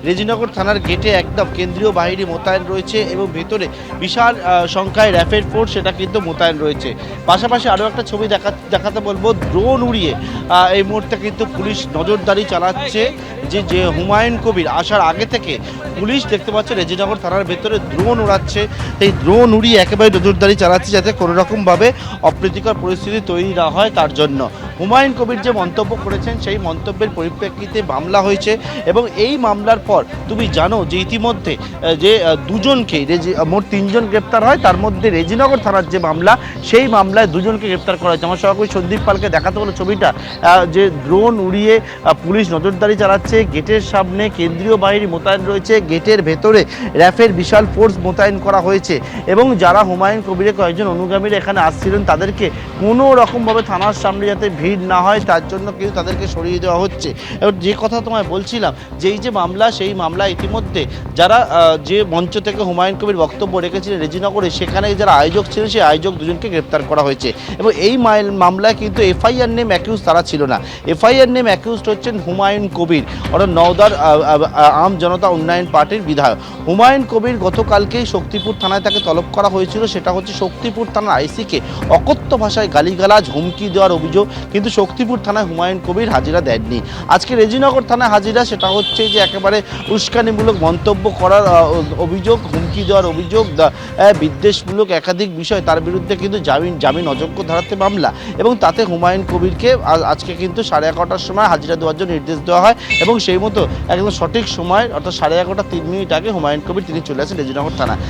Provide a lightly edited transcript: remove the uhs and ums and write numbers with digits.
রেজিনগর থানার গেটে একদম কেন্দ্রীয় বাহিনী মোতায়েন রয়েছে এবং ভেতরে বিশাল সংখ্যায় র্যাপিড ফোর্স সেটা কিন্তু মোতায়েন রয়েছে। পাশাপাশি আরও একটা ছবি দেখাতে বলবো, ড্রোন উড়িয়ে এই মুহূর্তে কিন্তু পুলিশ নজরদারি চালাচ্ছে। যে হুমায়ুন কবির আসার আগে থেকে পুলিশ দেখতে পাচ্ছে রেজিনগর থানার ভেতরে ড্রোন উড়াচ্ছে। এই ড্রোন উড়িয়ে একেবারে নজরদারি চালাচ্ছে যাতে কোনো রকমভাবে অপ্রীতিকর পরিস্থিতি তৈরি না হয় তার জন্য। হুমায়ুন কবির যে মন্তব্য করেছেন সেই মন্তব্যের পরিপ্রেক্ষিতে মামলা হয়েছে এবং এই মামলার পর তুমি জানো যে ইতিমধ্যে যে দুজনকে মোট 3 জন গ্রেপ্তার হয়, তার মধ্যে রেজিনগর থানার যে মামলা সেই মামলায় 2 জনকে গ্রেপ্তার করা হয়েছে। আমার সহকর্মী সন্দীপ পালকে দেখাতে হলো ছবিটা, যে ড্রোন উড়িয়ে পুলিশ নজরদারি চালাচ্ছে, গেটের সামনে কেন্দ্রীয় বাহিনী মোতায়েন রয়েছে, গেটের ভেতরে র্যাফের বিশাল ফোর্স মোতায়েন করা হয়েছে এবং যারা হুমায়ুন কবিরের কয়েকজন অনুগামীরা এখানে আসছিলেন তাদেরকে কোনো রকমভাবে থানার সামনে যাতে ভিড় না হয় তার জন্য কিন্তু তাদেরকে সরিয়ে দেওয়া হচ্ছে। এবং যে কথা তোমায় বলছিলাম যে এই যে মামলা, সেই মামলা ইতিমধ্যে যারা যে মঞ্চ থেকে হুমায়ুন কবির বক্তব্য রেখেছিলেন রেজিনগরে, সেখানে যারা আয়োজক ছিলেন সেই আয়োজক 2 জনকে গ্রেপ্তার করা হয়েছে এবং এই মামলায় কিন্তু এফআইআর নেম অ্যাকিউজ তারা ছিল না। এফআইআর নেম অ্যাকিউজড হচ্ছেন হুমায়ুন কবির, অর্থাৎ নওদার আম জনতা উন্নয়ন পার্টির বিধায়ক। হুমায়ুন কবির গতকালকেই শক্তিপুর থানায় তাকে তলব করা হয়েছিল। সেটা হচ্ছে শক্তিপুর থানার আইসিকে অকথ্য ভাষায় গালিগালাজ হুমকি দেওয়ার অভিযোগ, কিন্তু শক্তিপুর থানায় হুমায়ুন কবির হাজিরা দেননি। আজকে রেজিনগর থানায় হাজিরা, সেটা হচ্ছে যে একেবারে উস্কানিমূলক মন্তব্য করার অভিযোগ, হুমকি দেওয়ার অভিযোগ, বিদ্বেষমূলক একাধিক বিষয়, তার বিরুদ্ধে কিন্তু জামিন অযোগ্য ধারাতে মামলা এবং তাতে হুমায়ুন কবিরকে আজকে কিন্তু 11:30টার সময় হাজিরা দেওয়ার জন্য নির্দেশ দেওয়া হয় এবং সেই মতো একদম সঠিক সময় অর্থাৎ 11:30 3 মিনিট আগে হুমায়ুন কবির তিনি চলে আসেন রেজিনগর থানা।